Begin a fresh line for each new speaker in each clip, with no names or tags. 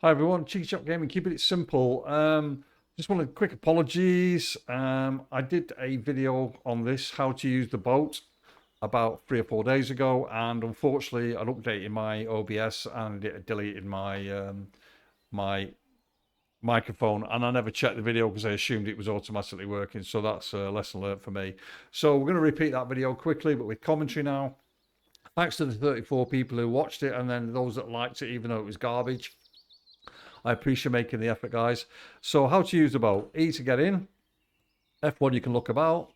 Hi everyone, Cheeky Chop Gaming, keeping it simple. Just wanted quick apologies. I did a video on this, how to use the boat, about 3 or 4 days ago, and unfortunately I'd updated my OBS and it deleted my microphone, and I never checked the video because I assumed it was automatically working. So that's a lesson learned for me. So we're going to repeat that video quickly, but with commentary now. Thanks to the 34 people who watched it, and then those that liked it, even though it was garbage. I appreciate making the effort, guys. So how to use the boat. E to get in. F1 you can look about.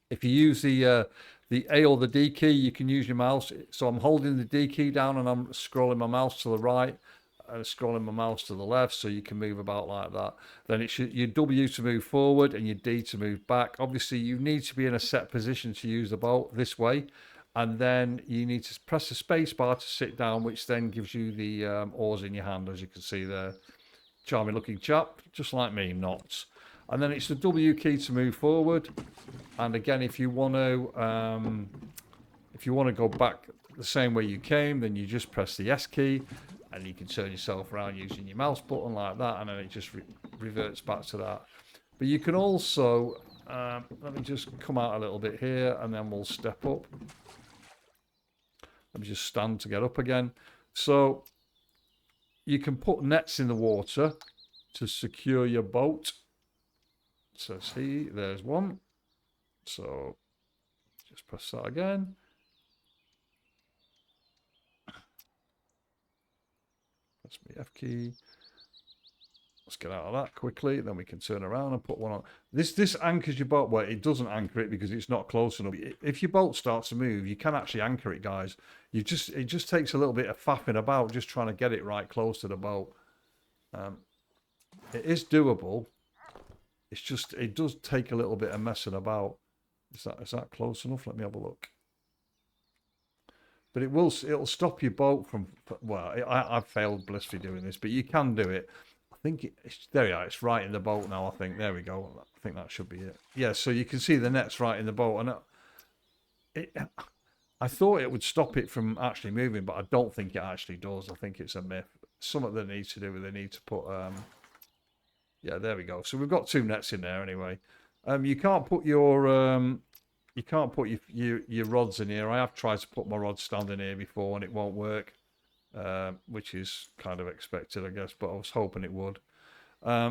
If you use the A or the D key, you can use your mouse. So I'm holding the D key down and I'm scrolling my mouse to the right and scrolling my mouse to the left, so you can move about like that. Then it's your W to move forward and your D to move back. Obviously, you need to be in a set position to use the boat this way. And then you need to press the space bar to sit down, which then gives you the oars in your hand, as you can see there. Charming looking chap, just like me, not. And then it's the W key to move forward. And again, if you want to go back the same way you came, then you just press the S key, and you can turn yourself around using your mouse button like that, and then it just reverts back to that. But you can also, let me just come out a little bit here, and then we'll step up. Let me just stand to get up again. So you can put nets in the water to secure your boat. So see, there's one. So just press that again. Press the F key. Let's get out of that quickly. Then we can turn around and put one on. This anchors your boat. Well, it doesn't anchor it because it's not close enough. If your boat starts to move, you can actually anchor it, guys. It just takes a little bit of faffing about, just trying to get it right close to the boat. It is doable. It's just, it does take a little bit of messing about. Is that close enough? Let me have a look. But it'll stop your boat from. Well, I've failed blissfully doing this, but you can do it. I think there we are. It's right in the boat now. I think there we go. I think that should be it. Yeah. So you can see the net's right in the boat, and I thought it would stop it from actually moving, but I don't think it actually does. I think it's a myth. Something they need to do. They need to put. Yeah, there we go. So we've got 2 nets in there anyway. You can't put your your rods in here. I have tried to put my rods standing here before, and it won't work, which is kind of expected, I guess. But I was hoping it would.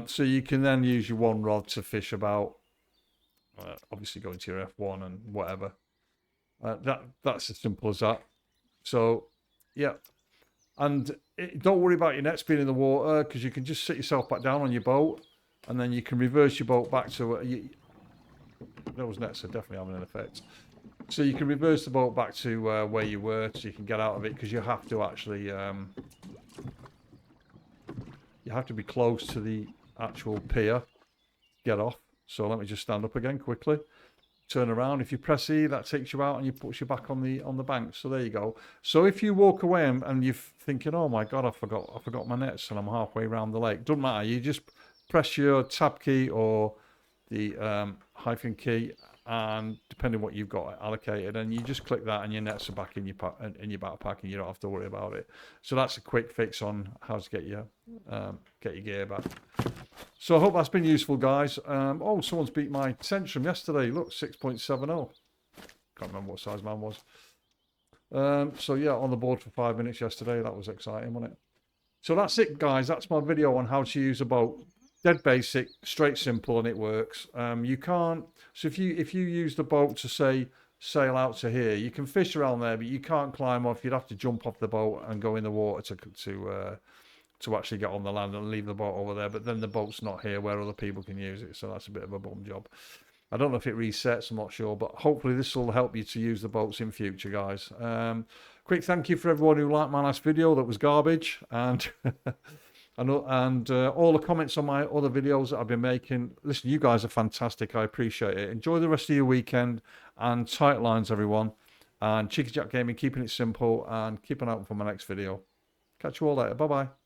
So you can then use your one rod to fish about. Obviously, go into your F1 and whatever. That's as simple as that. So, yeah. And don't worry about your nets being in the water, because you can just sit yourself back down on your boat, and then you can reverse your boat back to. Those nets are definitely having an effect. So you can reverse the boat back to where you were, so you can get out of it, because you have to actually. You have to be close to the actual pier to get off. So let me just stand up again quickly. Turn around. If you press E, that takes you out and you puts you back on the bank. So there you go. So if you walk away and you're thinking, oh my god, I forgot my nets and I'm halfway around the lake, doesn't matter. You just press your tab key or the hyphen key, and depending what you've got allocated, and you just click that, and your nets are back in your backpack, and you don't have to worry about it. So that's a quick fix on how to get your gear back. So I hope that's been useful, guys. Oh, someone's beat my Centrum yesterday. Look, 6.70. Can't remember what size man was. So yeah, on the board for 5 minutes yesterday. That was exciting, wasn't it? So that's it, guys. That's my video on how to use a boat. Dead basic, straight simple, and it works. You can't. So if you use the boat to say sail out to here, you can fish around there, but you can't climb off. You'd have to jump off the boat and go in the water to actually get on the land and leave the boat over there. But then the boat's not here where other people can use it, so that's a bit of a bum job. I don't know if it resets. I'm not sure, but hopefully this will help you to use the boats in future, guys. Quick thank you for everyone who liked my last video that was garbage, and. And all the comments on my other videos that I've been making. Listen, you guys are fantastic. I appreciate it. Enjoy the rest of your weekend, and tight lines, everyone. And Cheeky Jack Gaming, keeping it simple, and keep an eye out for my next video. Catch you all later. Bye-bye.